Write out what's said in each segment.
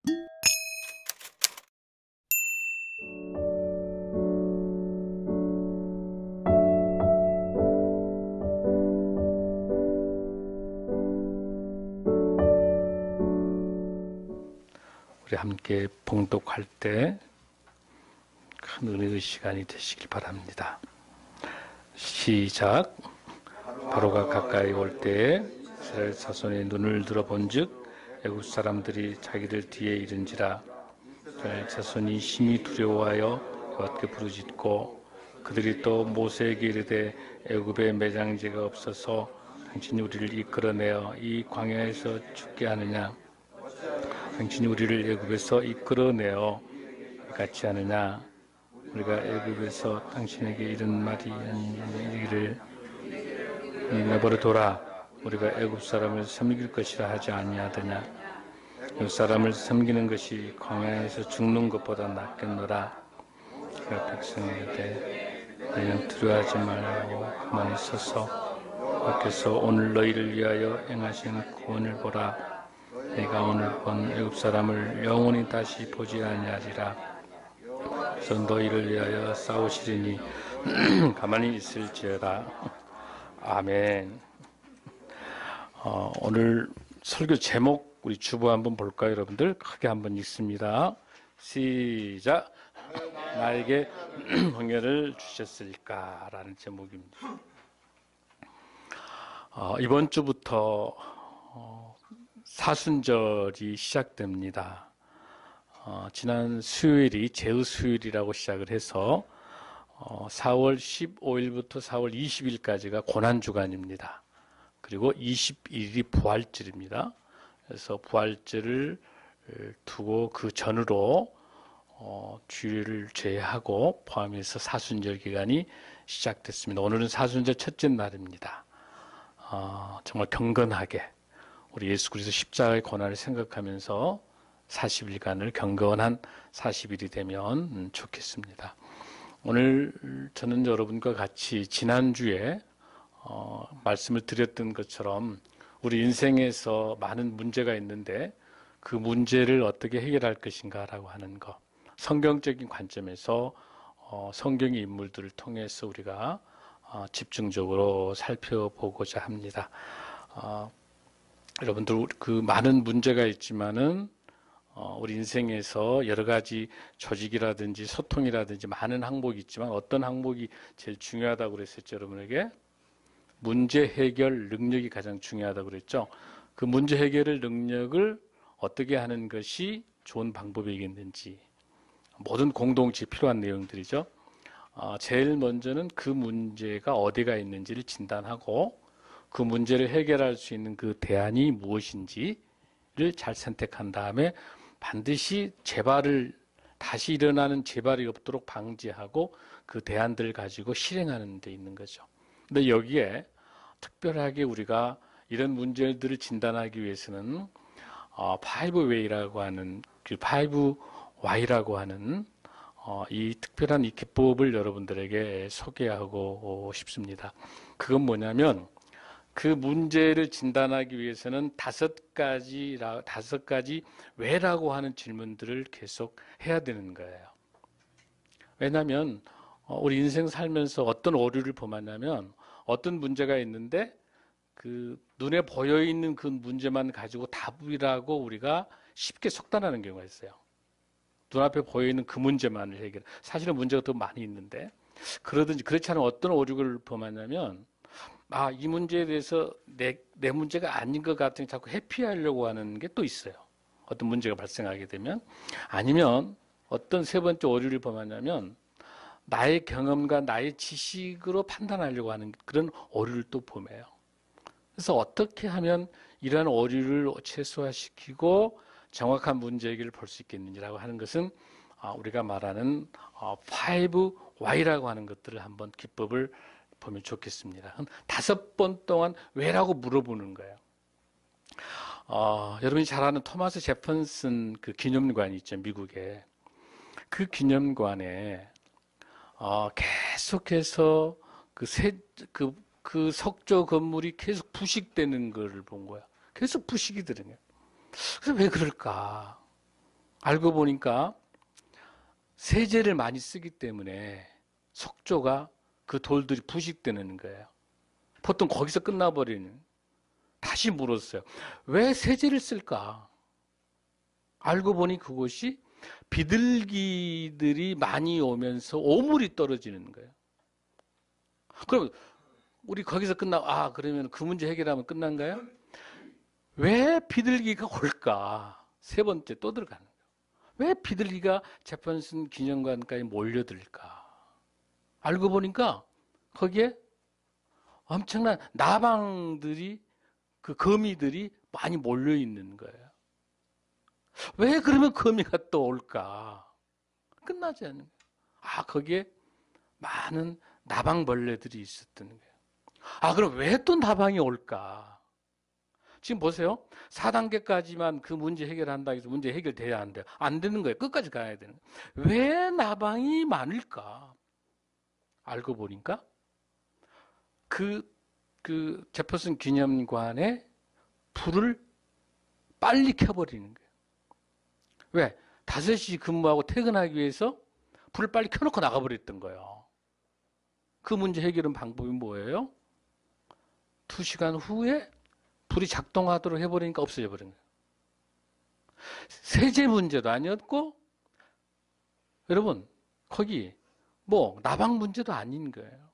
우리 함께 봉독할 때 큰 은혜의 시간이 되시길 바랍니다. 시작. 바로가 가까이 올 때에 이스라엘 자손의 눈을 들어본즉 애굽 사람들이 자기들 뒤에 이른지라. 이스라엘 자손이 심히 두려워하여 여호와께 부르짖고 그들이 또 모세에게 이르되 애굽에 매장지가 없어서 당신이 우리를 이끌어내어 이 광야에서 죽게 하느냐. 당신이 우리를 애굽에서 이끌어내어 같이 하느냐. 우리가 애굽에서 당신에게 이런 말이 이르기를 내버려 둬라. 우리가 애굽 사람을 섬길 것이라 하지 아니하더냐. 애굽 사람을 섬기는 것이 광야에서 죽는 것보다 낫겠노라. 그가 백성에게 너희는 두려워하지 말고 가만히 있어서 밖에서 오늘 너희를 위하여 행하신 구원을 보라. 내가 오늘 본 애굽 사람을 영원히 다시 보지 아니하리라. 그래서 너희를 위하여 싸우시리니 가만히 있을지어다. 아멘. 오늘 설교 제목 우리 주보 한번 볼까요, 여러분들? 크게 한번 읽습니다. 시작. 나에게 홍해를 주셨으리까라는 제목입니다. 이번 주부터 사순절이 시작됩니다. 지난 수요일이 제우수요일이라고 시작을 해서 4월 15일부터 4월 20일까지가 고난주간입니다. 그리고 21일이 부활절입니다. 그래서 부활절을 두고 그 전으로 주일을 제외하고 포함해서 사순절 기간이 시작됐습니다. 오늘은 사순절 첫째 날입니다. 정말 경건하게 우리 예수 그리스도 십자가의 고난을 생각하면서 40일간을 경건한 40일이 되면 좋겠습니다. 오늘 저는 여러분과 같이 지난주에 말씀을 드렸던 것처럼 우리 인생에서 많은 문제가 있는데 그 문제를 어떻게 해결할 것인가라고 하는 것, 성경적인 관점에서 성경의 인물들을 통해서 우리가 집중적으로 살펴보고자 합니다. 여러분들 그 많은 문제가 있지만은 우리 인생에서 여러 가지 조직이라든지 소통이라든지 많은 항목이 있지만 어떤 항목이 제일 중요하다고 그랬었죠, 여러분에게? 문제 해결 능력이 가장 중요하다고 그랬죠. 그 문제 해결 능력을 어떻게 하는 것이 좋은 방법이겠는지 모든 공동체에 필요한 내용들이죠. 제일 먼저는 그 문제가 어디가 있는지를 진단하고 그 문제를 해결할 수 있는 그 대안이 무엇인지를 잘 선택한 다음에 반드시 다시 일어나는 재발이 없도록 방지하고 그 대안들을 가지고 실행하는 데 있는 거죠. 근데 여기에 특별하게 우리가 이런 문제들을 진단하기 위해서는 5Way라고 하는 그 5Y라고 하는 이 특별한 이 기법을 여러분들에게 소개하고 싶습니다. 그건 뭐냐면 그 문제를 진단하기 위해서는 다섯 가지 왜라고 하는 질문들을 계속 해야 되는 거예요. 왜냐하면 우리 인생 살면서 어떤 오류를 범하냐면 어떤 문제가 있는데 그 눈에 보여 있는 그 문제만 가지고 답이라고 우리가 쉽게 속단하는 경우가 있어요. 눈앞에 보여 있는 그 문제만을 해결. 사실은 문제가 더 많이 있는데 그렇지 않은 어떤 오류를 범하냐면 이 문제에 대해서 내 문제가 아닌 것 같으니 자꾸 회피하려고 하는 게 또 있어요. 어떤 문제가 발생하게 되면. 아니면 어떤 세 번째 오류를 범하냐면 나의 경험과 나의 지식으로 판단하려고 하는 그런 오류를 또 범해요. 그래서 어떻게 하면 이러한 오류를 최소화시키고 정확한 문제 해결을 볼 수 있겠는지라고 하는 것은 우리가 말하는 5Y라고 하는 것들을 한번 기법을 보면 좋겠습니다. 5번 동안 왜라고 물어보는 거예요. 여러분이 잘 아는 토마스 제퍼슨 그 기념관이 있죠, 미국에. 그 기념관에 계속해서 그 석조 건물이 계속 부식되는 것을 본 거야. 계속 부식이 되는 거야. 그래서 왜 그럴까? 알고 보니까 세제를 많이 쓰기 때문에 석조가 그 돌들이 부식되는 거예요. 보통 거기서 끝나버리는. 다시 물었어요. 왜 세제를 쓸까? 알고 보니 그것이 비둘기들이 많이 오면서 오물이 떨어지는 거예요. 그럼 우리 거기서 그러면 그 문제 해결하면 끝난가요? 왜 비둘기가 올까? 세 번째 또 들어가는 거예요. 왜 비둘기가 제퍼슨 기념관까지 몰려들까? 알고 보니까 거기에 엄청난 나방들이, 그 거미들이 많이 몰려 있는 거예요. 왜 그러면 거미가 또 올까? 끝나지 않는 거예요. 거기에 많은 나방벌레들이 있었던 거예요. 그럼 왜 또 나방이 올까? 지금 보세요. 4단계까지만 그 문제 해결한다 해서 문제 해결돼야 안 돼요. 안 되는 거예요. 끝까지 가야 되는 거예요. 왜 나방이 많을까? 알고 보니까 그 제퍼슨 기념관에 불을 빨리 켜버리는 거예요. 왜? 5시 근무하고 퇴근하기 위해서 불을 빨리 켜놓고 나가버렸던 거예요. 그 문제 해결은 방법이 뭐예요? 2시간 후에 불이 작동하도록 해버리니까 없어져 버린 거예요. 세제 문제도 아니었고, 여러분, 거기 나방 문제도 아닌 거예요.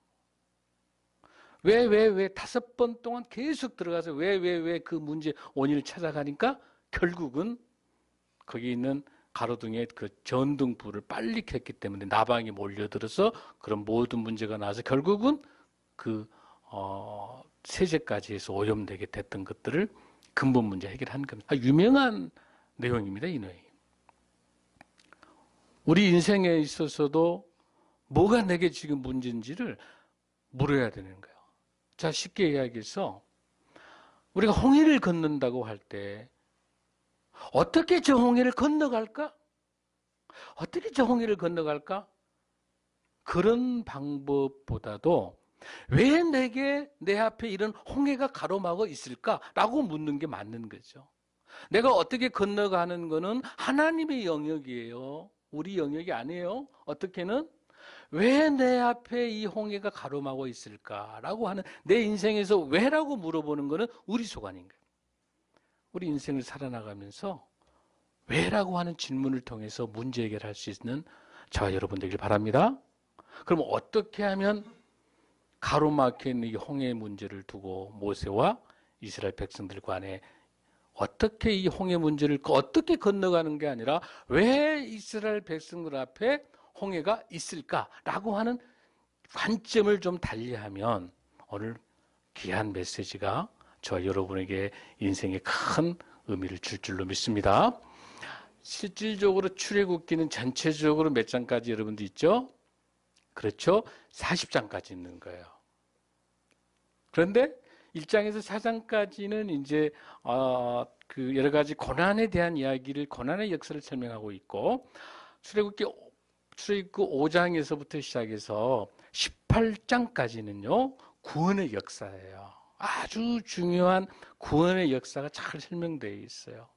왜 5번 동안 계속 들어가서 왜 그 문제 원인을 찾아가니까 결국은 거기 있는 가로등에 그 전등불을 빨리 켰기 때문에 나방이 몰려들어서 그런 모든 문제가 나와서 결국은 세제까지 해서 오염되게 됐던 것들을 근본 문제 해결한 겁니다. 유명한 내용입니다, 이 내용이. 우리 인생에 있어서도 뭐가 내게 지금 문제인지를 물어야 되는 거예요. 자, 쉽게 이야기해서 우리가 홍해를 건넌다고 할 때 어떻게 저 홍해를 건너갈까? 어떻게 저 홍해를 건너갈까? 그런 방법보다도 왜 내게 내 앞에 이런 홍해가 가로막어 있을까라고 묻는 게 맞는 거죠. 내가 어떻게 건너가는 거는 하나님의 영역이에요. 우리 영역이 아니에요. 어떻게는 왜 내 앞에 이 홍해가 가로막어 있을까라고 하는 내 인생에서 왜라고 물어보는 거는 우리 소관인 거예요. 우리 인생을 살아나가면서 왜라고 하는 질문을 통해서 문제 해결할 수 있는 저와 여러분 되길 바랍니다. 그럼 어떻게 하면 가로막혀 있는 이 홍해 문제를 두고 모세와 이스라엘 백성들 간에 어떻게 이 홍해 문제를 어떻게 건너가는 게 아니라 왜 이스라엘 백성들 앞에 홍해가 있을까라고 하는 관점을 좀 달리하면 오늘 귀한 메시지가 저와 여러분에게 인생에 큰 의미를 줄 줄로 믿습니다. 실질적으로 출애굽기는 전체적으로 몇 장까지 여러분들 있죠? 그렇죠? 40장까지 있는 거예요. 그런데 1장에서 4장까지는 이제 그 여러 가지 고난에 대한 이야기를, 고난의 역사를 설명하고 있고, 출애굽기 5장에서부터 시작해서 18장까지는요 구원의 역사예요. 아주 중요한 구원의 역사가 잘 설명되어 있어요.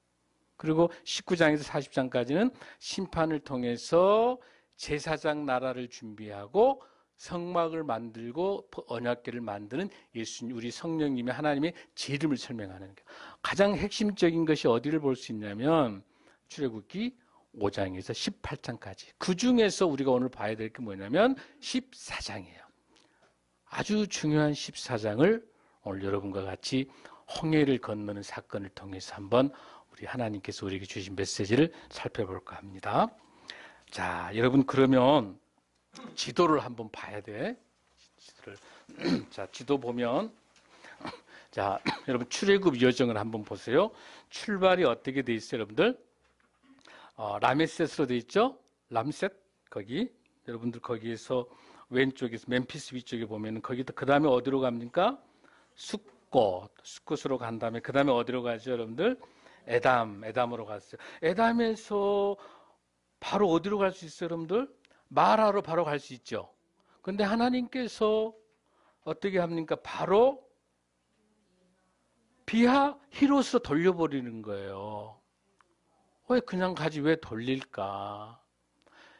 그리고 19장에서 40장까지는 심판을 통해서 제사장 나라를 준비하고 성막을 만들고 언약궤를 만드는 예수님, 우리 성령님의 하나님의 제 이름을 설명하는 거예요. 가장 핵심적인 것이 어디를 볼 수 있냐면 출애굽기 5장에서 18장까지. 그 중에서 우리가 오늘 봐야 될 게 뭐냐면 14장이에요. 아주 중요한 14장을 오늘 여러분과 같이 홍해를 건너는 사건을 통해서 한번 우리 하나님께서 우리에게 주신 메시지를 살펴볼까 합니다. 자, 여러분 그러면 지도를 한번 봐야 돼. 자, 지도 보면 자, 여러분 출애굽 여정을 한번 보세요. 출발이 어떻게 돼 있어요, 여러분들? 라메셋으로 돼 있죠? 람셋 거기 여러분들 거기에서 왼쪽에서 멤피스 위쪽에 보면은 거기도 그 다음에 어디로 갑니까? 숫곳으로 간 다음에 그 다음에 어디로 가죠, 여러분들? 에담으로 갔어요. 에담에서 바로 어디로 갈 수 있어요, 여러분들? 마라로 바로 갈 수 있죠. 근데 하나님께서 어떻게 합니까? 바로 비하 히롯으로 돌려버리는 거예요. 왜 그냥 가지 왜 돌릴까?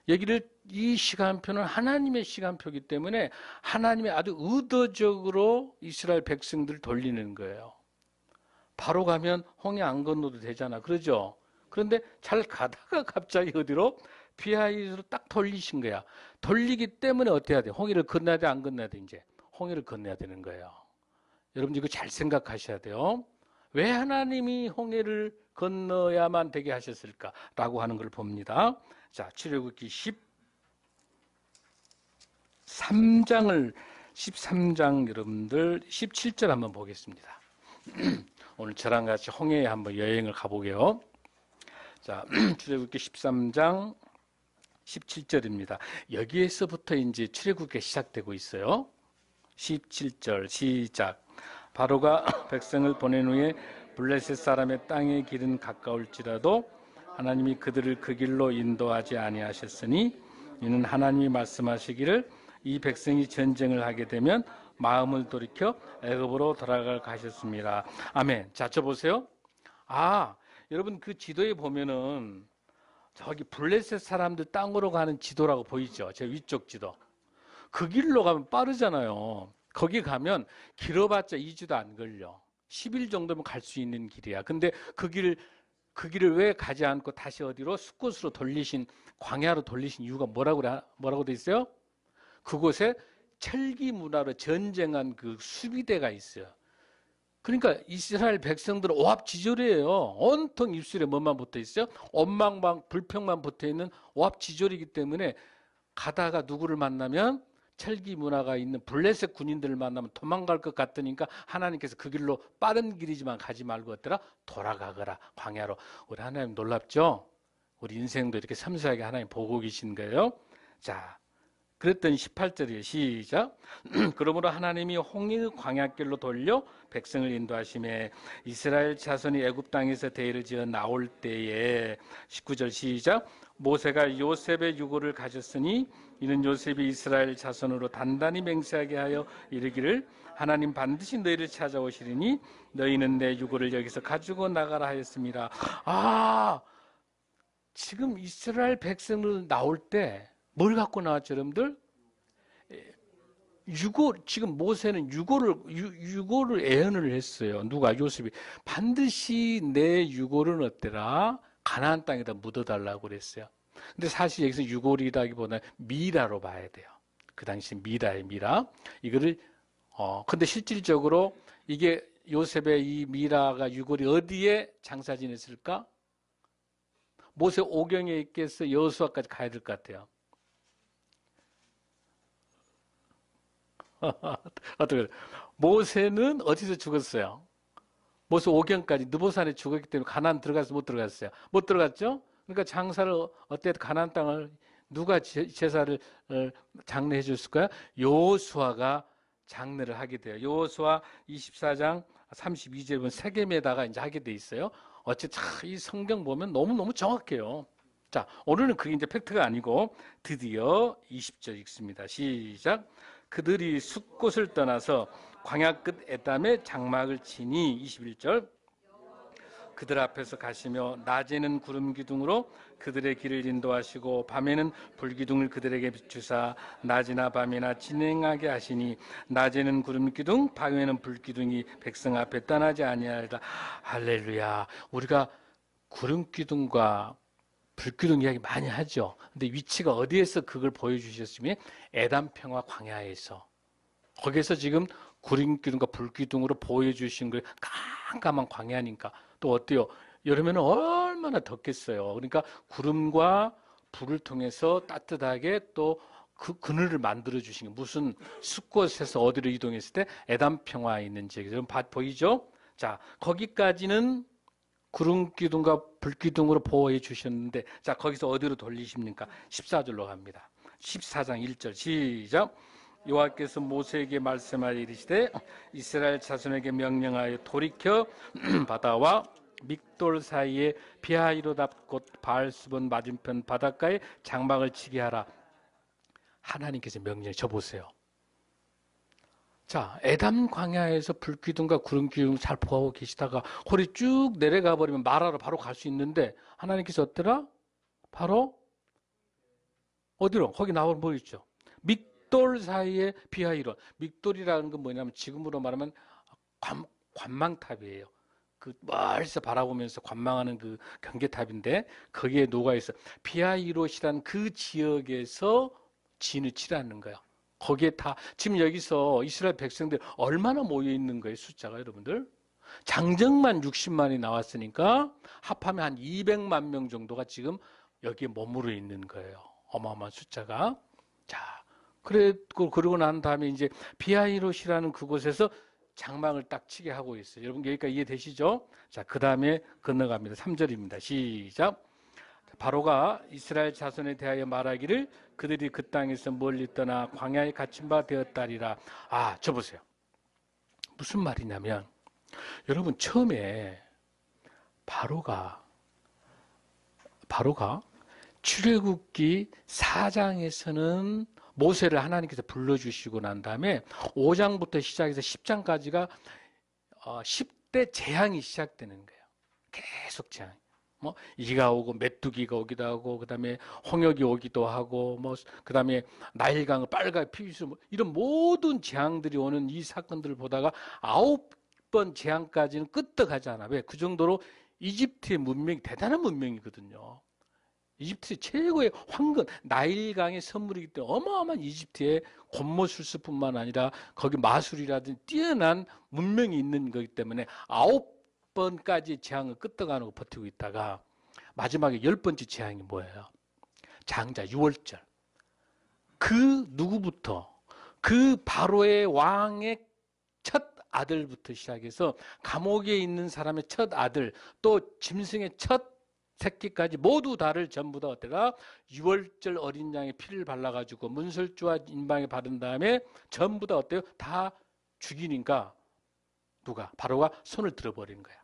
여기를 이 시간표는 하나님의 시간표이기 때문에 하나님의 아주 의도적으로 이스라엘 백성들을 돌리는 거예요. 바로 가면 홍해 안 건너도 되잖아. 그러죠? 그런데 잘 가다가 갑자기 어디로? 비하이로 딱 돌리신 거야. 돌리기 때문에 어떻게 해야 돼? 홍해를 건너야 돼? 안 건너야 돼? 이제 홍해를 건너야 되는 거예요. 여러분 이거 잘 생각하셔야 돼요. 왜 하나님이 홍해를 건너야만 되게 하셨을까라고 하는 걸 봅니다. 자, 출애굽기 13장 여러분들 17절 한번 보겠습니다. 오늘 저랑 같이 홍해에 한번 여행을 가보게요. 자, 출애굽기 13장 17절입니다. 여기에서부터 이제 출애굽기가 시작되고 있어요. 17절 시작. 바로가 백성을 보낸 후에 블레셋 사람의 땅의 길은 가까울지라도 하나님이 그들을 그 길로 인도하지 아니하셨으니 이는 하나님이 말씀하시기를 이 백성이 전쟁을 하게 되면 마음을 돌이켜 애굽으로 돌아갈 가셨습니다. 아멘. 자, 저 보세요. 여러분 그 지도에 보면은 저기 블레셋 사람들 땅으로 가는 지도라고 보이죠? 저 위쪽 지도. 그 길로 가면 빠르잖아요. 거기 가면 길어봤자 2주도 안 걸려. 10일 정도면 갈 수 있는 길이야. 근데 그 길을 왜 가지 않고 다시 어디로? 숫곳으로 돌리신, 광야로 돌리신 이유가 뭐라고 돼 있어요? 그곳에 철기 문화로 전쟁한 그 수비대가 있어요. 그러니까 이스라엘 백성들은 오합지졸이에요. 온통 입술에 뭐만 붙어 있어요? 원망방, 불평만 붙어 있는 오합지졸이기 때문에 가다가 누구를 만나면 철기 문화가 있는 블레셋 군인들을 만나면 도망갈 것 같으니까 하나님께서 그 길로 빠른 길이지만 가지 말고 어떠라? 돌아가거라. 광야로. 우리 하나님 놀랍죠? 우리 인생도 이렇게 섬세하게 하나님 보고 계신 거예요. 자, 그랬더니 18절이에요. 시작. 그러므로 하나님이 홍해 광야길로 돌려 백성을 인도하심에 이스라엘 자손이 애굽 땅에서 대를 지어 나올 때에 19절 시작. 모세가 요셉의 유고를 가졌으니 이는 요셉이 이스라엘 자손으로 단단히 맹세하게 하여 이르기를 하나님 반드시 너희를 찾아오시리니 너희는 내 유고를 여기서 가지고 나가라 하였습니다. 지금 이스라엘 백성을 나올 때 뭘 갖고 나왔죠, 여러분들? 지금 모세는 유고를 애언을 했어요. 누가? 요셉이. 반드시 내 유고를 어때라? 가나안 땅에다 묻어달라고 그랬어요. 근데 사실 여기서 유골이라기보다는 미라로 봐야 돼요. 그 당시 미라예요, 미라. 이거를, 근데 실질적으로 이게 요셉의 이 미라가 유골이 어디에 장사 지냈을까? 모세 오경에 있겠어? 여호수아까지 가야 될 것 같아요. 어떻게 모세는 어디서 죽었어요? 모세 오경까지 느보산에 죽었기 때문에 가나안 들어가서 못 들어갔어요. 못 들어갔죠? 그러니까 장사를 어때 가나안 땅을 누가 제사를 장례해 줬을까요? 여호수아가 장례를 하게 돼요. 여호수아 24장 32절에 보면 세겜에다가 이제 하게 돼 있어요. 어쨌든 이 성경 보면 너무너무 정확해요. 자, 오늘은 그게 이제 팩트가 아니고 드디어 20절 읽습니다. 시작. 그들이 숫곳을 떠나서 광야 끝 에담에 장막을 치니 21절. 그들 앞에서 가시며 낮에는 구름 기둥으로 그들의 길을 인도하시고 밤에는 불기둥을 그들에게 비추사 낮이나 밤이나 진행하게 하시니 낮에는 구름 기둥 밤에는 불기둥이 백성 앞에 떠나지 아니하리라. 할렐루야. 우리가 구름 기둥과 불기둥 이야기 많이 하죠. 근데 위치가 어디에서 그걸 보여주셨으면 에담 평화 광야에서 거기에서 지금 구름 기둥과 불기둥으로 보여주신 걸 깜깜한 광야니까 또 어때요? 여름에는 얼마나 덥겠어요. 그러니까 구름과 불을 통해서 따뜻하게 또 그 그늘을 만들어 주신 게 무슨 숲곳에서 어디로 이동했을 때 에담 평화에 있는 지역이 좀 보이죠? 자, 거기까지는 구름 기둥과 불기둥으로 보호해 주셨는데 자, 거기서 어디로 돌리십니까? 14절로 갑니다. 14장 1절 시작. 여호와께서 모세에게 말씀하여 이르시되 이스라엘 자손에게 명령하여 돌이켜 바다와 믹돌 사이에 비하이로답 곧 바알스본 맞은편 바닷가에 장막을 치게 하라. 하나님께서 명령해 줘 보세요. 자, 에담 광야에서 불기둥과 구름 기둥 잘 보고 계시다가 홀이 쭉 내려가 버리면 마라로 바로 갈 수 있는데 하나님께서 어떠라? 바로 어디로? 거기 나오면 뭐 있죠? 믹돌 사이에 비하이론. 믹돌이라는 건 뭐냐면 지금으로 말하면 관망탑이에요. 그 멀리서 바라보면서 관망하는 그 경계탑인데 거기에 녹아 있어. 비하이롯이라는 그 지역에서 진을 치라는 거야. 거기에 다 지금 여기서 이스라엘 백성들 얼마나 모여 있는 거예요, 숫자가 여러분들? 장정만 60만이 나왔으니까 합하면 한 200만 명 정도가 지금 여기에 머무르 있는 거예요. 어마어마한 숫자가. 자, 그러고 난 다음에 이제 비하이롯이라는 그곳에서 장막을 딱 치게 하고 있어요. 여러분 여기까지 이해되시죠? 자, 그 다음에 건너갑니다. 3절입니다. 시작. 바로가 이스라엘 자손에 대하여 말하기를 그들이 그 땅에서 멀리 떠나 광야에 갇힌 바 되었다리라. 아, 저 보세요. 무슨 말이냐면 여러분 처음에 바로가 출애굽기 4장에서는 모세를 하나님께서 불러주시고 난 다음에 5장부터 시작해서 10장까지가 10대 재앙이 시작되는 거예요. 계속 재앙. 뭐 이가 오고 메뚜기가 오기도 하고 그다음에 홍역이 오기도 하고 뭐 그다음에 나일강 빨갛게 피수 뭐 이런 모든 재앙들이 오는 이 사건들을 보다가 9번 재앙까지는 끄떡하지 않아. 왜? 그 정도로 이집트의 문명이 대단한 문명이거든요. 이집트의 최고의 황금 나일강의 선물이기 때문에 어마어마한 이집트의 권모술수뿐만 아니라 거기 마술이라든지 뛰어난 문명이 있는 거기 때문에 9번까지 재앙을 끄떡안고 버티고 있다가 마지막에 10번째 재앙이 뭐예요? 장자 6월절. 그 누구부터? 그 바로의 왕의 첫 아들부터 시작해서 감옥에 있는 사람의 첫 아들 또 짐승의 첫 새끼까지 모두 다를 전부 다 어때가 6월절 어린 양의 피를 발라가지고 문설주와 인방에 바른 다음에 전부 다 어때요? 다 죽이니까 누가? 바로가 손을 들어버리는 거야.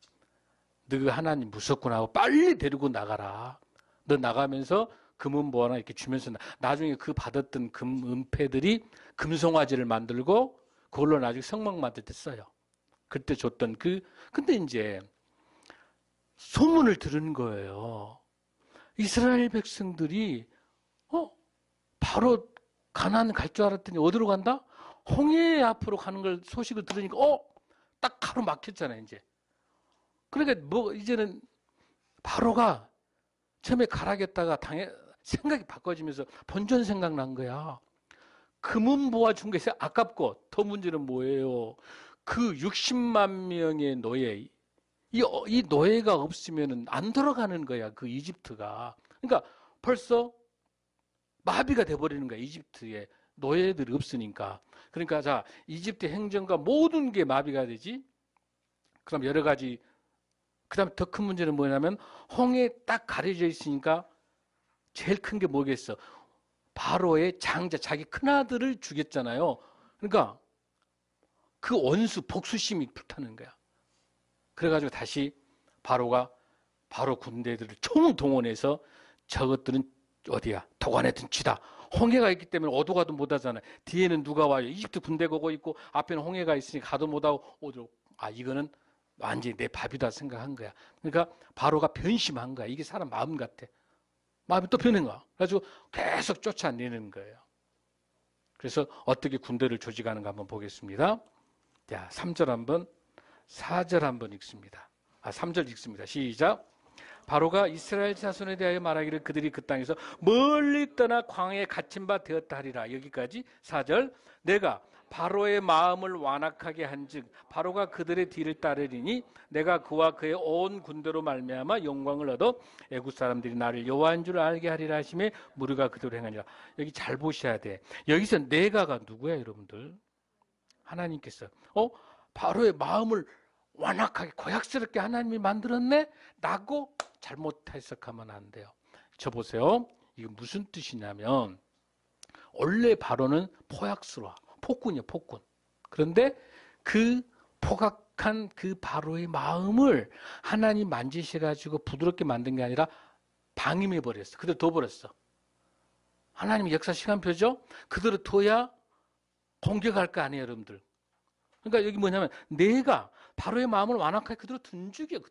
너가 하나님 무섭구나 하고 빨리 데리고 나가라. 너 나가면서 금은 뭐 하나 이렇게 주면서 나중에 그 받았던 금 은패들이 금송아지를 만들고 그걸로 나중에 성막 만들 때 써요. 그때 줬던 근데 이제 소문을 들은 거예요. 이스라엘 백성들이 바로 가나안 갈 줄 알았더니 어디로 간다? 홍해 앞으로 가는 걸 소식을 들으니까 딱 가로 막혔잖아요, 이제. 그러니까 뭐 이제는 바로가 처음에 가라겠다가 생각이 바꿔지면서 본전 생각난 거야. 금은 모아준 것이 아깝고 더 문제는 뭐예요? 그 60만 명의 노예 이 노예가 없으면 안 돌아가는 거야, 그 이집트가. 그러니까 벌써 마비가 돼버리는 거야, 이집트에. 노예들이 없으니까. 그러니까 자, 이집트 행정과 모든 게 마비가 되지. 그럼 여러 가지, 그 다음에 더 큰 문제는 뭐냐면, 홍해에 딱 가려져 있으니까 제일 큰 게 뭐겠어? 바로의 장자, 자기 큰아들을 죽였잖아요. 그러니까 그 원수, 복수심이 불타는 거야. 그래가지고 다시 바로 군대들을 총동원해서 저것들은 어디야? 도관에든 쥐다. 홍해가 있기 때문에 어디 가도 못하잖아요. 뒤에는 누가 와요? 이집트 군대가 오고 있고 앞에는 홍해가 있으니 가도 못하고 어디로? 이거는 완전히 내 밥이다 생각한 거야. 그러니까 바로가 변심한 거야. 이게 사람 마음 같아. 마음이 또 변한 거야. 그래가지고 계속 쫓아내는 거예요. 그래서 어떻게 군대를 조직하는가 한번 보겠습니다. 자, 3절 한번 4절 한번 읽습니다. 3절 읽습니다. 시작. 바로가 이스라엘 자손에 대하여 말하기를 그들이 그 땅에서 멀리 떠나 광야에 갇힌 바 되었다 하리라. 여기까지 4절. 내가 바로의 마음을 완악하게 한즉 바로가 그들의 뒤를 따르리니 내가 그와 그의 온 군대로 말미암아 영광을 얻어 애굽 사람들이 나를 여호와인 줄 알게 하리라 하심에 무리가 그대로 행하니라. 여기 잘 보셔야 돼. 여기서 내가가 누구야, 여러분들? 하나님께서 바로의 마음을 완악하게 고약스럽게 하나님이 만들었네? 라고 잘못 해석하면 안 돼요. 저 보세요. 이게 무슨 뜻이냐면 원래 바로는 포약스러워. 폭군이야, 폭군. 그런데 그 포각한 그 바로의 마음을 하나님 만지셔가지고 부드럽게 만든 게 아니라 방임해버렸어. 그대로 둬버렸어. 하나님의 역사 시간표죠? 그대로 둬야 공격할 거 아니에요, 여러분들. 그러니까 여기 뭐냐면 내가 바로의 마음을 완악하게 그대로 둔 적이에요.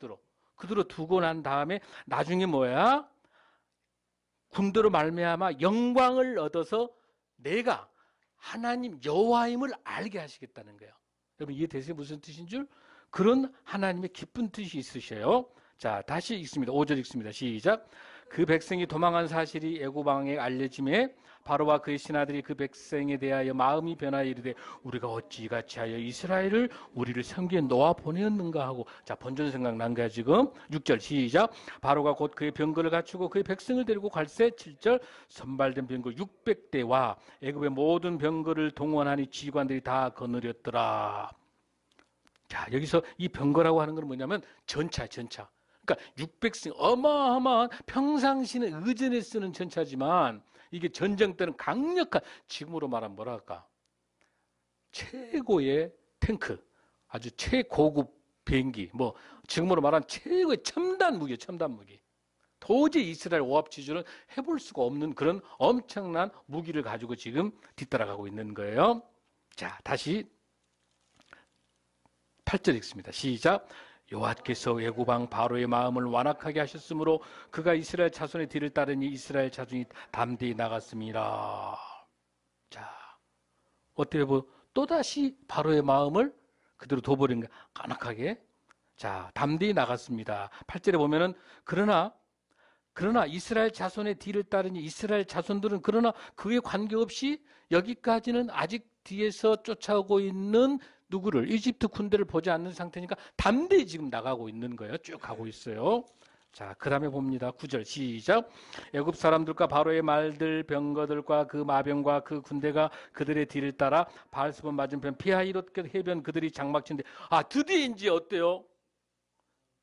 그대로 두고 난 다음에 나중에 뭐야? 군대로 말미암아 영광을 얻어서 내가 하나님 여호와임을 알게 하시겠다는 거예요. 여러분 이해되세요? 무슨 뜻인 줄? 그런 하나님의 기쁜 뜻이 있으셔요. 자, 다시 읽습니다. 5절 읽습니다. 시작. 그 백성이 도망한 사실이 애굽 왕에게 알려짐에 바로와 그의 신하들이 그 백성에 대하여 마음이 변하여 이르되 우리가 어찌 이같이 하여 이스라엘을 우리를 섬기에 놓아 보내었는가 하고, 자, 본전 생각난 거야 지금. 6절 시작. 바로가 곧 그의 병거를 갖추고 그의 백성을 데리고 갈새. 7절 선발된 병거 600대와 애굽의 모든 병거를 동원하니 지휘관들이 다 거느렸더라. 자, 여기서 이 병거라고 하는 건 뭐냐면 전차. 그러니까 600승, 어마어마한 평상시는 의전에 쓰는 전차지만 이게 전쟁 때는 강력한, 지금으로 말하면 뭐랄까, 최고의 탱크, 아주 최고급 비행기, 뭐 지금으로 말하면 최고의 첨단 무기. 도저히 이스라엘 오합지졸은 해볼 수가 없는 그런 엄청난 무기를 가지고 지금 뒤따라가고 있는 거예요. 자, 다시 8절 읽습니다. 시작. 여호와께서 애굽 왕 바로의 마음을 완악하게 하셨으므로 그가 이스라엘 자손의 뒤를 따르니 이스라엘 자손이 담대히 나갔습니다. 자, 어때요? 또다시 바로의 마음을 그대로 둬버린 거야. 간악하게. 자, 담대히 나갔습니다. 8절에 보면은 그러나 이스라엘 자손의 뒤를 따르니 이스라엘 자손들은 그러나 그에 관계없이 여기까지는 아직 뒤에서 쫓아오고 있는 누구를, 이집트 군대를 보지 않는 상태니까 담대히 지금 나가고 있는 거예요. 쭉 가고 있어요. 자, 그 다음에 봅니다. 9절 시작. 애굽 사람들과 바로의 말들, 병거들과 그 마병과 그 군대가 그들의 뒤를 따라 바알스본 맞은편 피하히롯 해변 그들이 장막친데, 아, 드디어 이제 어때요?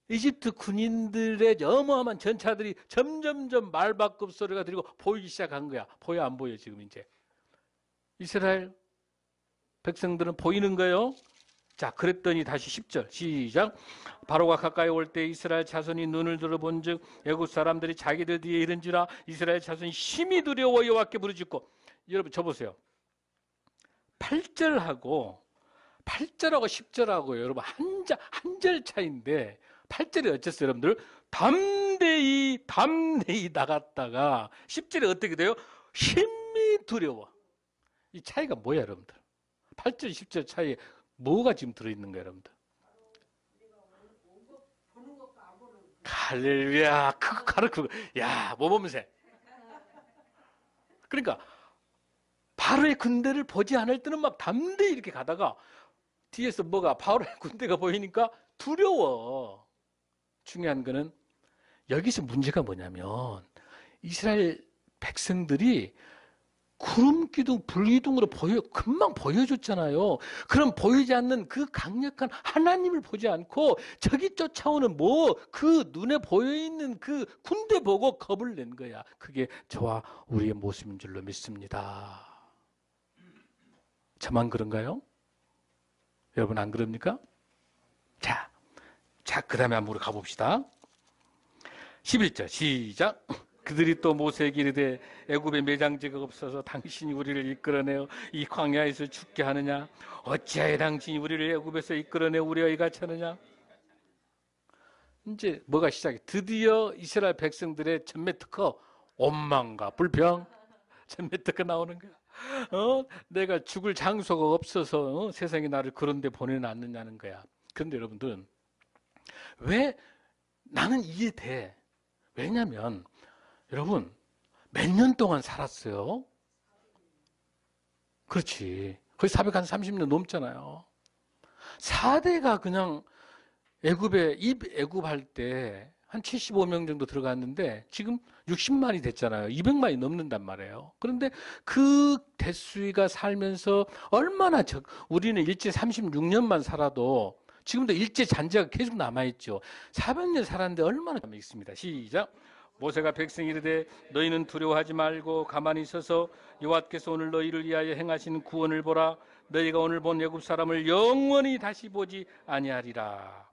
이집트 군인들의 어마어마한 전차들이 점점점 말바꿈 소리가 들리고 보이기 시작한 거야. 보여 안 보여 지금 이제? 이스라엘 백성들은 보이는 거예요. 자, 그랬더니 다시 10절 시작. 바로가 가까이 올 때 이스라엘 자손이 눈을 들어본 즉 애굽 사람들이 자기들 뒤에 이른지라 이스라엘 자손이 심히 두려워 여호와께 부르짖고. 여러분 저 보세요. 8절하고 10절하고 여러분 한 절 차이인데 8절이 어쨌어요, 여러분들? 담대히 나갔다가 10절에 어떻게 돼요? 심히 두려워. 이 차이가 뭐야, 여러분들? 8절, 10절 차이에 뭐가 지금 들어있는 거예요, 여러분들? 할렐루야, 그거 가르치고, 야, 뭐 보면서 해? 그러니까, 바로의 군대를 보지 않을 때는 막 담대히 이렇게 가다가, 뒤에서 바로의 군대가 보이니까 두려워. 중요한 거는, 여기서 문제가 뭐냐면, 이스라엘 백성들이 구름 기둥, 불기둥으로 금방 보여줬잖아요. 그럼 보이지 않는 그 강력한 하나님을 보지 않고 저기 쫓아오는 그 눈에 보여있는 그 군대 보고 겁을 낸 거야. 그게 저와 우리의 모습인 줄로 믿습니다. 저만 그런가요? 여러분 안 그럽니까? 자, 그 다음에 한번 우리 가봅시다. 11절 시작. 그들이 또 모세에게 이르되 애굽에 매장지가 없어서 당신이 우리를 이끌어내어 이 광야에서 죽게 하느냐? 어찌하여 당신이 우리를 애굽에서 이끌어내어 우리와 이같이 하느냐? 이제 뭐가 시작해? 드디어 이스라엘 백성들의 전매 특허, 원망과 불평, 전매 특허 나오는 거야. 내가 죽을 장소가 없어서 세상에 나를 그런 데 보내놨느냐는 거야. 그런데 여러분들, 왜 나는 이해돼? 왜냐면 여러분, 몇 년 동안 살았어요? 그렇지. 거의 430년 넘잖아요. 4대가 그냥 애굽할 때 한 75명 정도 들어갔는데 지금 60만이 됐잖아요. 200만이 넘는단 말이에요. 그런데 그 대수가 살면서 얼마나 우리는 일제 36년만 살아도 지금도 일제 잔재가 계속 남아있죠. 400년 살았는데 얼마나 남아있습니다. 시작. 모세가 백성이 이르되 너희는 두려워하지 말고 가만히 있어서 여호와께서 오늘 너희를 위하여 행하시는 구원을 보라. 너희가 오늘 본 애굽 사람을 영원히 다시 보지 아니하리라.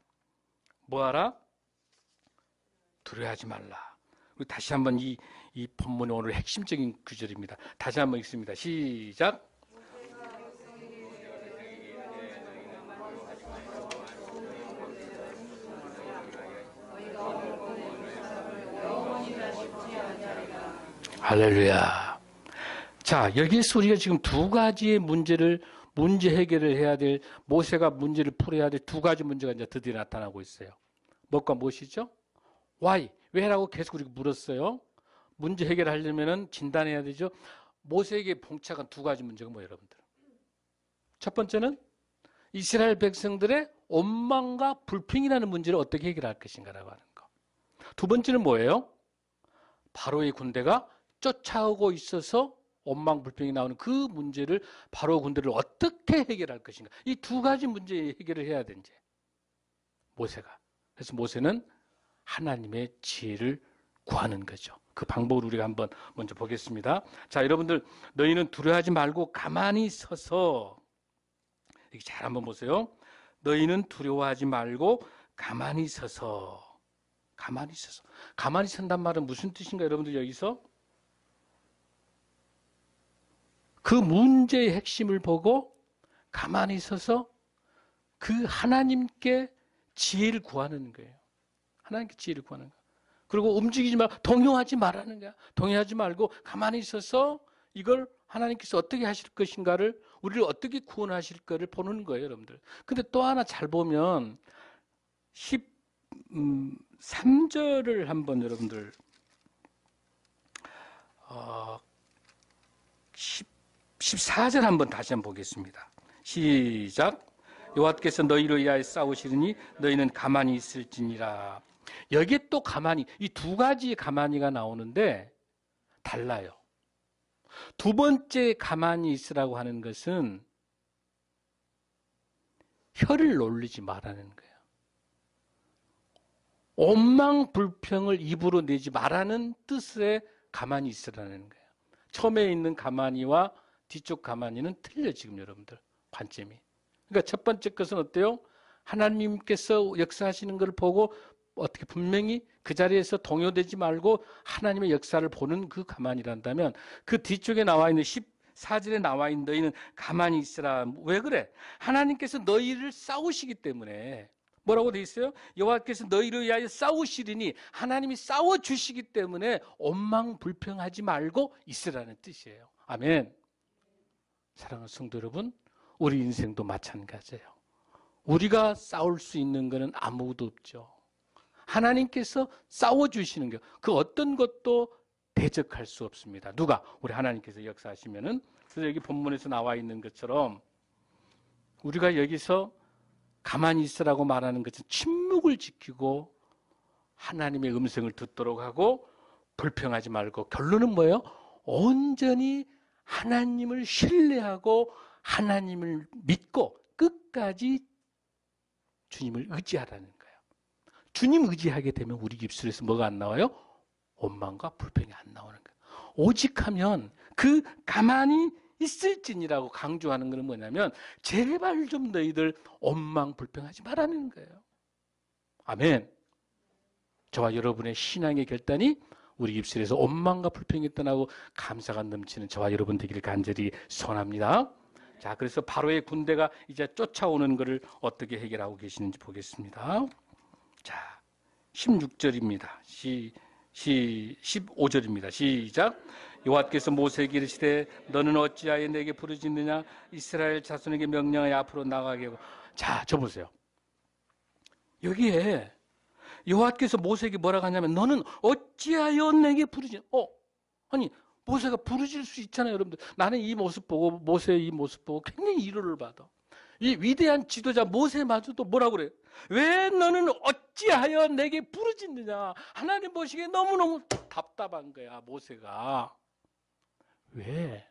뭐하라? 두려워하지 말라. 우리 다시 한번 이 본문의 오늘 핵심적인 구절입니다. 다시 한번 읽습니다. 시작. 할렐루야. 자, 여기에서 우리가 지금 두 가지의 문제 해결을 해야 될, 모세가 문제를 풀어야 될 두 가지 문제가 이제 드디어 나타나고 있어요. 뭐가 무엇이죠? Why? 왜라고 계속 우리가 물었어요. 문제 해결하려면은 진단해야 되죠. 모세에게 봉착한 두 가지 문제가 뭐예요, 여러분들? 첫 번째는 이스라엘 백성들의 원망과 불평이라는 문제를 어떻게 해결할 것인가라고 하는 거. 두 번째는 뭐예요? 바로의 군대가 쫓아오고 있어서 원망 불평이 나오는 그 문제를, 바로 군대를 어떻게 해결할 것인가. 이 두 가지 문제 해결을 해야 되는지 모세가. 그래서 모세는 하나님의 지혜를 구하는 거죠. 그 방법을 우리가 한번 먼저 보겠습니다. 자, 여러분들, 너희는 두려워하지 말고 가만히 서서, 이렇게 잘 한번 보세요. 너희는 두려워하지 말고 가만히 서서. 가만히 서서. 가만히 선단 말은 무슨 뜻인가, 여러분들 여기서? 그 문제의 핵심을 보고 가만히 서서 그 하나님께 지혜를 구하는 거예요. 하나님께 지혜를 구하는 거예요. 그리고 움직이지 말고 동요하지 말라는 거야. 동요하지 말고 가만히 있어서 이걸 하나님께서 어떻게 하실 것인가를, 우리를 어떻게 구원하실 거를 보는 거예요, 여러분들. 근데 또 하나 잘 보면 13절을 한번 여러분들 14절 한번 다시 한번 보겠습니다. 시작. 여호와께서 너희로 위하여 싸우시리니 너희는 가만히 있을지니라. 여기에 또 가만히, 이 두 가지 가만히가 나오는데 달라요. 두 번째 가만히 있으라고 하는 것은 혀를 놀리지 말라는 거예요. 원망 불평을 입으로 내지 말라는 뜻의 가만히 있으라는 거예요. 처음에 있는 가만히와 뒤쪽 가만히는 틀려, 지금 여러분들 관점이. 그러니까 첫 번째 것은 어때요? 하나님께서 역사하시는 것을 보고 어떻게 분명히 그 자리에서 동요되지 말고 하나님의 역사를 보는 그 가만히란다면, 그 뒤쪽에 나와 있는 14절에 나와 있는 너희는 가만히 있으라. 왜 그래? 하나님께서 너희를 싸우시기 때문에. 뭐라고 돼 있어요? 여호와께서 너희를 위하여 싸우시리니, 하나님이 싸워주시기 때문에 원망 불평하지 말고 있으라는 뜻이에요. 아멘. 사랑하는 성도 여러분, 우리 인생도 마찬가지예요. 우리가 싸울 수 있는 것은 아무것도 없죠. 하나님께서 싸워주시는 것, 그 어떤 것도 대적할 수 없습니다. 누가? 우리 하나님께서 역사하시면은. 그래서 여기 본문에서 나와 있는 것처럼 우리가 여기서 가만히 있으라고 말하는 것은 침묵을 지키고 하나님의 음성을 듣도록 하고 불평하지 말고, 결론은 뭐예요? 온전히 하나님을 신뢰하고 하나님을 믿고 끝까지 주님을 의지하라는 거예요. 주님 의지하게 되면 우리 입술에서 뭐가 안 나와요? 원망과 불평이 안 나오는 거예요. 오직 하면 그 가만히 있을진이라고 강조하는 것은 뭐냐면, 제발 좀 너희들 원망 불평하지 말라는 거예요. 아멘. 저와 여러분의 신앙의 결단이 우리 입술에서 원망과 불평이 떠나고 감사가 넘치는 저와 여러분 되기를 간절히 소원합니다. 자, 그래서 바로의 군대가 이제 쫓아오는 것을 어떻게 해결하고 계시는지 보겠습니다. 자, 16절입니다. 15절입니다. 시작. 여호와께서 모세에게 이르시되 너는 어찌하여 내게 부르짖느냐? 이스라엘 자손에게 명령하여 앞으로 나가게 하고. 자, 저 보세요. 여기에 여호와께서 모세에게 뭐라고 하냐면, 너는 어찌하여 내게 부르짖? 아니, 모세가 부르짖을 수 있잖아요, 여러분들. 나는 이 모습 보고, 모세의 이 모습 보고 굉장히 위로를 받아. 이 위대한 지도자 모세마저도 뭐라고 그래요? 왜 너는 어찌하여 내게 부르짖느냐? 하나님 보시기에 너무너무 답답한 거야, 모세가. 왜?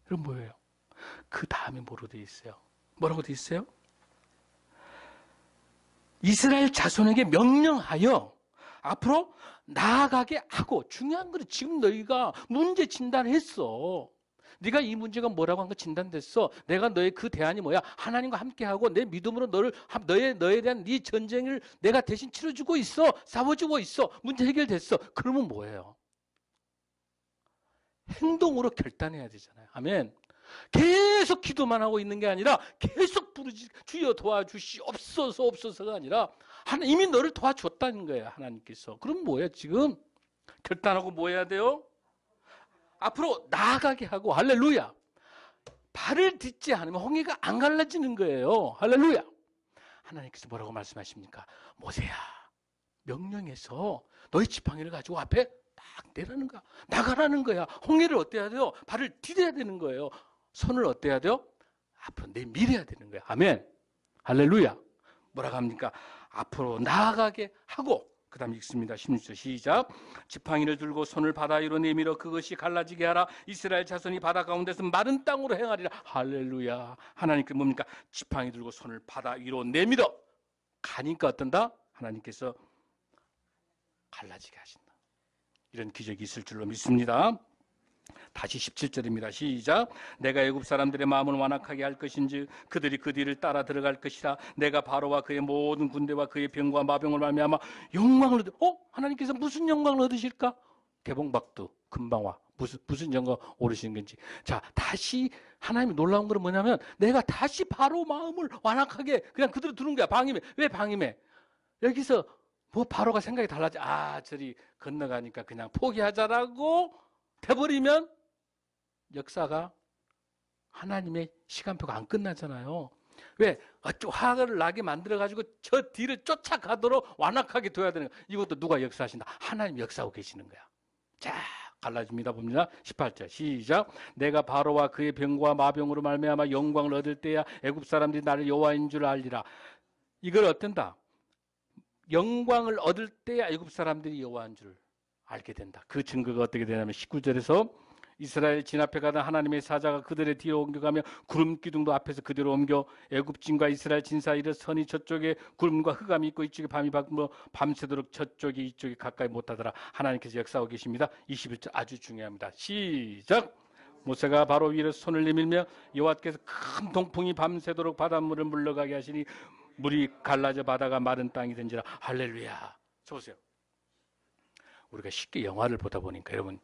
그럼 뭐예요? 그 다음에 뭐로 돼 있어요? 뭐라고 돼 있어요? 이스라엘 자손에게 명령하여 앞으로 나아가게 하고. 중요한 거는 지금 너희가 문제 진단했어. 네가 이 문제가 뭐라고 한 거 진단됐어. 내가 너의 그 대안이 뭐야? 하나님과 함께하고 내 믿음으로 너에 대한 네 전쟁을 내가 대신 치러주고 있어. 싸워주고 있어. 문제 해결됐어. 그러면 뭐예요? 행동으로 결단해야 되잖아요. 아멘. 계속 기도만 하고 있는 게 아니라 계속 부르지, 주여 도와주시옵소서가 아니라 이미 너를 도와줬다는 거예요, 하나님께서. 그럼 뭐예요, 지금? 결단하고 뭐 해야 돼요? 앞으로 나아가게 하고, 할렐루야. 발을 딛지 않으면 홍해가 안 갈라지는 거예요. 할렐루야. 하나님께서 뭐라고 말씀하십니까? 모세야, 명령해서 너희 지팡이를 가지고 앞에 딱 내라는 거야. 나가라는 거야. 홍해를 어때야 돼요? 발을 디뎌야 되는 거예요. 손을 어때야 돼요? 앞으로 내밀어야 되는 거야. 아멘. 할렐루야. 뭐라고 합니까? 앞으로 나아가게 하고, 그 다음 읽습니다. 16절 시작. 지팡이를 들고 손을 바다 위로 내밀어 그것이 갈라지게 하라. 이스라엘 자손이 바다 가운데서 마른 땅으로 행하리라. 할렐루야. 하나님께 뭡니까? 지팡이 들고 손을 바다 위로 내밀어 가니까 어떤다? 하나님께서 갈라지게 하신다. 이런 기적이 있을 줄로 믿습니다. 다시 17절입니다. 시작. 내가 애굽 사람들의 마음을 완악하게 할 것인지 그들이 그 뒤를 따라 들어갈 것이라. 내가 바로와 그의 모든 군대와 그의 병과 마병을 말미암아 영광을 하나님께서 무슨 영광을 얻으실까? 개봉박두 금방 와. 무슨 영광 오르시는 건지. 자, 다시 하나님이 놀라운 건 뭐냐면 내가 다시 바로 마음을 완악하게 그냥 그대로 두는 거야. 방임해. 왜 방임해? 여기서 뭐 바로가 생각이 달라져. 저리 건너가니까 그냥 포기하자라고 돼버리면 역사가 하나님의 시간표가 안 끝나잖아요. 왜? 화를 나게 만들어가지고 저 뒤를 쫓아가도록 완악하게 둬야 되는 거야. 이것도 누가 역사하신다? 하나님 역사하고 계시는 거야. 자, 갈라집니다. 봅니다. 18절 시작. 내가 바로와 그의 병과 마병으로 말미암아 영광을 얻을 때야 애굽 사람들이 나를 여호와인 줄 알리라. 이걸 어떤다? 영광을 얻을 때야 애굽 사람들이 여호와인 줄 알게 된다. 그 증거가 어떻게 되냐면 19절에서 이스라엘 진 앞에 가던 하나님의 사자가 그들의 뒤로 옮겨가며 구름 기둥도 앞에서 그대로 옮겨 애굽진과 이스라엘 진 사이를 선이 저쪽에 구름과 흑암이 있고 이쪽에 밤이 밝으며 밤새도록 저쪽이 이쪽이 가까이 못하더라. 하나님께서 역사하고 계십니다. 21절 아주 중요합니다. 시작. 모세가 바로 위로 손을 내밀며 여호와께서 큰 동풍이 밤새도록 바닷물을 물러가게 하시니 물이 갈라져 바다가 마른 땅이 된지라. 할렐루야. 보세요. 우리가 쉽게 영화를 보다 보니까 여러분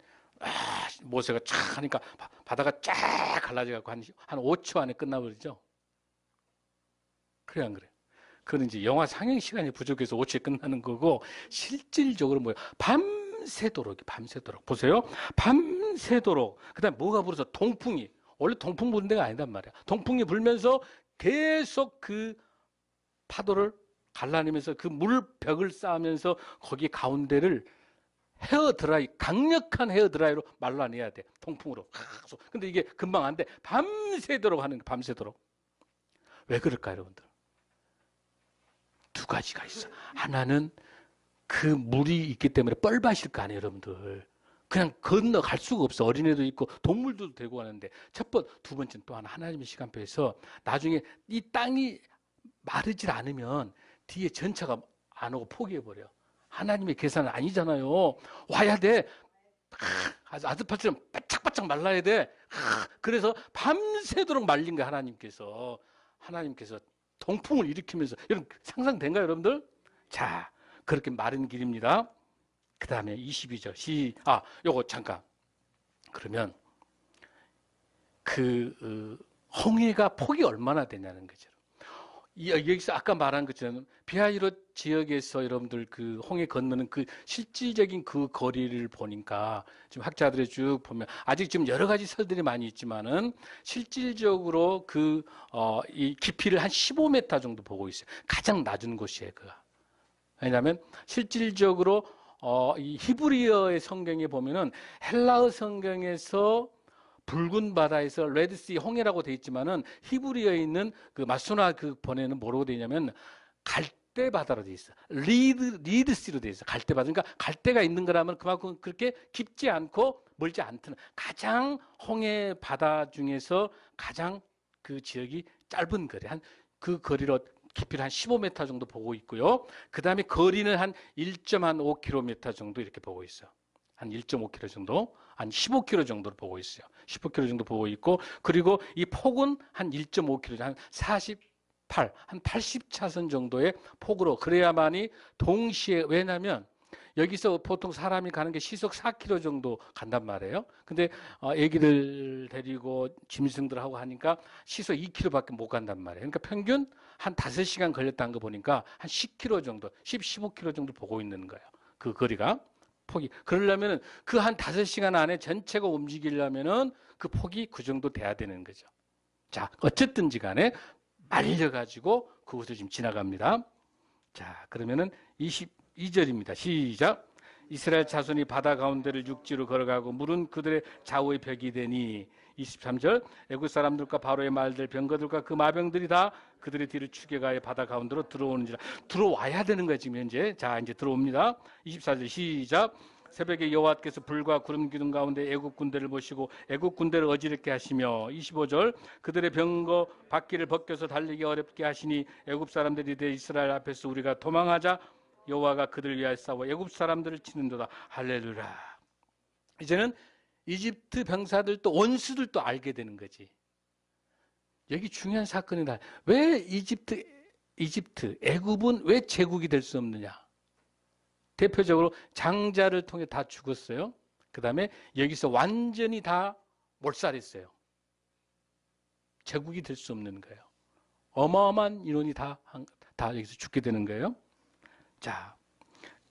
모세가 쫙 하니까 바다가 쫙 갈라져갖고 한 5초 안에 끝나버리죠. 그래 안 그래? 그건 이제 영화 상영 시간이 부족해서 5초에 끝나는 거고 실질적으로 뭐예요? 밤새도록 보세요. 밤새도록. 그다음에 뭐가 불어서 동풍이. 원래 동풍 부는 데가 아니단 말이야. 동풍이 불면서 계속 그 파도를 갈라내면서 그 물벽을 쌓으면서 거기 가운데를 헤어드라이, 강력한 헤어드라이로 말라내야 돼. 통풍으로. 근데 이게 금방 안 돼. 밤새도록 하는 거, 밤새도록. 왜 그럴까, 여러분들? 두 가지가 있어. 하나는 그 물이 있기 때문에 뻘밭일 거 아니에요, 여러분들. 그냥 건너갈 수가 없어. 어린애도 있고 동물들도 데리고 가는데. 두 번째는 또 하나님의 시간표에서 나중에 이 땅이 마르질 않으면 뒤에 전차가 안 오고 포기해버려. 하나님의 계산은 아니잖아요. 와야 돼. 아드팔처럼 바짝바짝 말라야 돼. 그래서 밤새도록 말린 거야, 하나님께서. 하나님께서 동풍을 일으키면서. 여러분, 상상된가요, 여러분들? 자, 그렇게 마른 길입니다. 그 다음에 22절. 요거 잠깐. 그러면, 홍해가 폭이 얼마나 되냐는 거죠. 여기서 아까 말한 것처럼 비하이롯 지역에서 여러분들 그 홍해 건너는 그 실질적인 그 거리를 보니까 지금 학자들이 쭉 보면 아직 지금 여러 가지 설들이 많이 있지만은 실질적으로 이 깊이를 한 15m 정도 보고 있어요. 가장 낮은 곳이에요, 그가. 왜냐하면 실질적으로 이 히브리어의 성경에 보면은 헬라어 성경에서 붉은 바다에서 레드시 홍해라고 돼 있지만은 히브리어에 있는 그 마소나 그 번에는 뭐라고 돼 있냐면 갈대 바다로 돼 있어. 리드시로 돼 있어. 갈대 바다. 그러니까 갈대가 있는 거라면 그만큼 그렇게 깊지 않고 멀지 않다는 가장 홍해 바다 중에서 가장 그 지역이 짧은 거리. 그 거리로 깊이를 한 15m 정도 보고 있고요. 그 다음에 거리는 한 1.5km 정도 이렇게 보고 있어. 한 1.5km 정도, 한 15km 정도를 보고 있어요. 15km 정도 보고 있고, 그리고 이 폭은 한 1.5km, 한 48, 한 80차선 정도의 폭으로, 그래야만이 동시에, 왜냐면 여기서 보통 사람이 가는 게 시속 4km 정도 간단 말이에요. 근데 애기들 데리고 짐승들하고 하니까 시속 2km밖에 못 간단 말이에요. 그러니까 평균 한 5시간 걸렸다는 거 보니까 한 10km 정도, 15km 정도 보고 있는 거예요. 그 거리가. 폭이. 그러려면은 그 한 5시간 안에 전체가 움직이려면은 그 폭이 그 정도 돼야 되는 거죠. 자, 어쨌든지 간에 말려가지고 그곳을 지금 지나갑니다. 자, 그러면은 22절입니다. 시작. 이스라엘 자손이 바다 가운데를 육지로 걸어가고 물은 그들의 좌우의 벽이 되니 23절 애굽 사람들과 바로의 말들 병거들과 그 마병들이 다 그들의 뒤를 추격하여 바다 가운데로 들어오는지라. 들어와야 되는 거예요 지금 현재. 자, 이제 들어옵니다. 24절 시작. 새벽에 여호와께서 불과 구름 기둥 가운데 애굽 군대를 보시고 애굽 군대를 어지럽게 하시며 25절 그들의 병거 바퀴를 벗겨서 달리기 어렵게 하시니 애굽 사람들이 대 이스라엘 앞에서 우리가 도망하자 여호와가 그들을 위하여 싸워 애굽 사람들을 치는도다. 할렐루야. 이제는 이집트 병사들도 원수들도 알게 되는 거지. 여기 중요한 사건이다. 왜 이집트 애굽은 왜 제국이 될 수 없느냐? 대표적으로 장자를 통해 다 죽었어요. 그 다음에 여기서 완전히 다 몰살했어요. 제국이 될 수 없는 거예요. 어마어마한 인원이 다 여기서 죽게 되는 거예요. 자,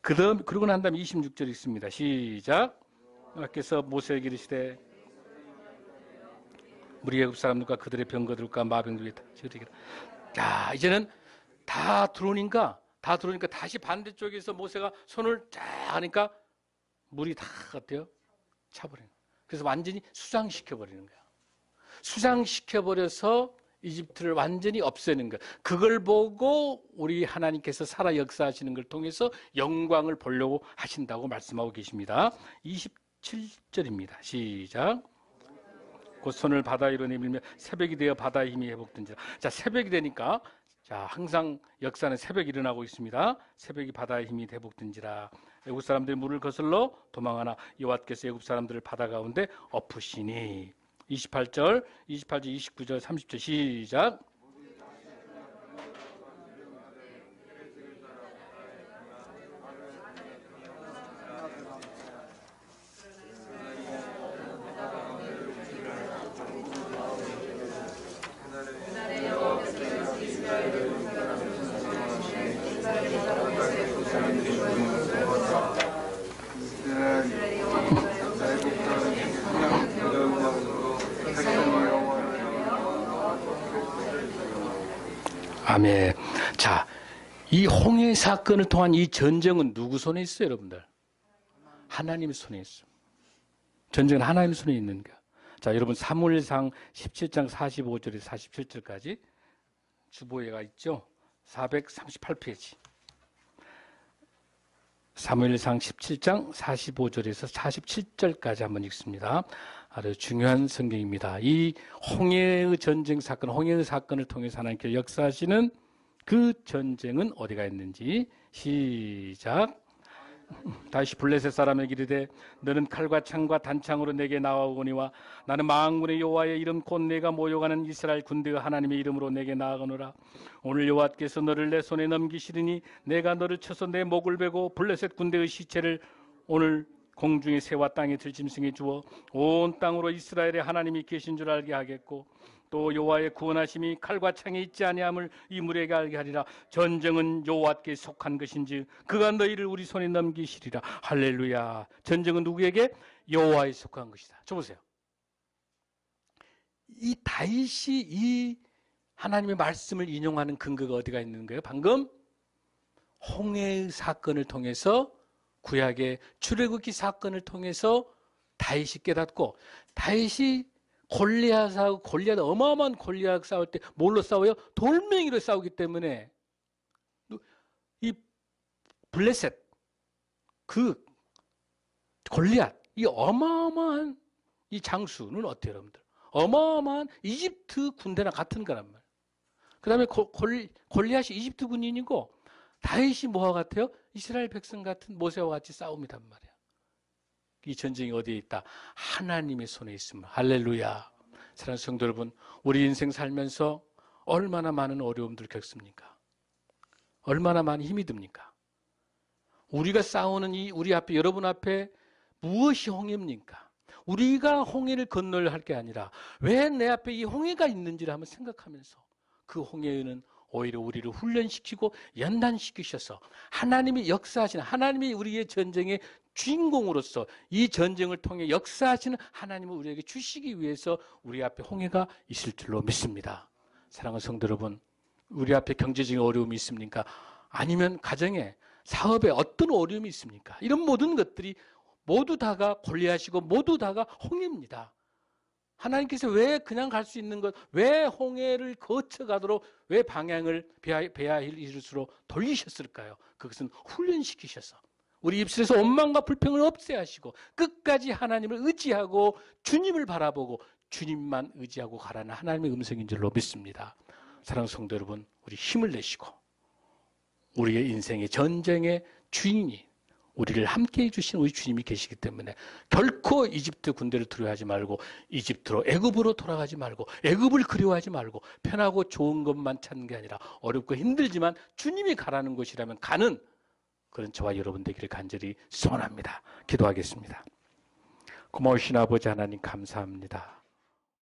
그러고 난 다음에 26절 있습니다. 시작. 여호와께서 모세에게 이르시되 우리 애굽 사람들과 그들의 병거들과 마병들이 다. 자, 이제는 다 들어오니까 다시 반대쪽에서 모세가 손을 쫙 하니까 물이 다 어때요? 차버리는 거예요. 그래서 완전히 수장시켜버리는 거예요. 수장시켜버려서 이집트를 완전히 없애는 거예요. 그걸 보고 우리 하나님께서 살아 역사하시는 걸 통해서 영광을 보려고 하신다고 말씀하고 계십니다. 27절입니다. 시작. 곧 손을 바다 위로 내밀며 새벽이 되어 바다의 힘이 회복된지라. 자, 새벽이 되니까 자, 항상 역사는 새벽이 일어나고 있습니다. 새벽이 바다의 힘이 회복된지라. 애굽 사람들이 물을 거슬러 도망하나 여호와께서 애굽 사람들을 바다 가운데 엎으시니. 28절, 29절, 30절 시작. 아멘. 자, 이 홍해 사건을 통한 이 전쟁은 누구 손에 있어요, 여러분들? 하나님 손에 있어요. 전쟁은 하나님 손에 있는 거야. 자, 여러분 사무엘상 17장 45절에서 47절까지 주보회가 있죠? 438페이지. 사무엘상 17장 45절에서 47절까지 한번 읽습니다. 아주 중요한 성경입니다. 이 홍해의 전쟁 사건, 홍해의 사건을 통해서 하나님께서 역사하시는 그 전쟁은 어디가 있는지 시작. 다시 블레셋 사람에게 이르되 너는 칼과 창과 단창으로 내게 나아오거니와 나는 만군의 여호와의 이름 곧 내가 모여가는 이스라엘 군대의 하나님의 이름으로 내게 나아가노라. 오늘 여호와께서 너를 내 손에 넘기시리니 내가 너를 쳐서 내 목을 베고 블레셋 군대의 시체를 오늘 공중의 새와 땅에 들짐승에 주어 온 땅으로 이스라엘의 하나님이 계신 줄 알게 하겠고 또 여호와의 구원하심이 칼과 창에 있지 아니함을 이 무리에게 알게 하리라. 전쟁은 여호와께 속한 것인지 그가 너희를 우리 손에 넘기시리라. 할렐루야. 전쟁은 누구에게? 여호와에 속한 것이다. 저 보세요. 이 다윗이 이 하나님의 말씀을 인용하는 근거가 어디가 있는 거예요? 방금 홍해의 사건을 통해서 구약의 출애굽기 사건을 통해서 다윗이 깨닫고 다윗이 골리앗 어마어마한 골리앗 싸울 때 뭘로 싸워요? 돌멩이로 싸우기 때문에 이 블레셋 그 골리앗 이 어마어마한 이 장수는 어때요, 여러분들? 어마어마한 이집트 군대랑 같은 거란 말이에요. 그 다음에 골리앗이 이집트 군인이고 다윗이 뭐와 같아요? 이스라엘 백성 같은 모세와 같이 싸움이란 말이에요. 이 전쟁이 어디에 있다? 하나님의 손에 있습니다. 할렐루야. 사랑하는 성도 여러분, 우리 인생 살면서 얼마나 많은 어려움들을 겪습니까? 얼마나 많은 힘이 듭니까? 우리가 싸우는 우리 앞에, 여러분 앞에 무엇이 홍해입니까? 우리가 홍해를 건너야 할 게 아니라 왜 내 앞에 이 홍해가 있는지를 한번 생각하면서 그 홍해는 오히려 우리를 훈련시키고 연단시키셔서 하나님이 역사하시는, 하나님이 우리의 전쟁의 주인공으로서 이 전쟁을 통해 역사하시는 하나님을 우리에게 주시기 위해서 우리 앞에 홍해가 있을 줄로 믿습니다. 사랑하는 성도 여러분, 우리 앞에 경제적인 어려움이 있습니까? 아니면 가정에, 사업에 어떤 어려움이 있습니까? 이런 모든 것들이 모두 다가 골리앗이고 모두 다가 홍해입니다. 하나님께서 왜 그냥 갈 수 있는 것, 왜 홍해를 거쳐가도록 왜 방향을 베아힐리스로 돌리셨을까요? 그것은 훈련시키셔서 우리 입술에서 원망과 불평을 없애야 하시고 끝까지 하나님을 의지하고 주님을 바라보고 주님만 의지하고 가라는 하나님의 음성인 줄로 믿습니다. 사랑하는 성도 여러분, 우리 힘을 내시고 우리의 인생의 전쟁의 주인이 우리를 함께 해주신 우리 주님이 계시기 때문에 결코 이집트 군대를 두려워하지 말고 이집트로, 애굽으로 돌아가지 말고 애굽을 그리워하지 말고 편하고 좋은 것만 찾는 게 아니라 어렵고 힘들지만 주님이 가라는 곳이라면 가는 그런 저와 여러분 되기를 간절히 소원합니다. 기도하겠습니다. 고마우신 아버지 하나님 감사합니다.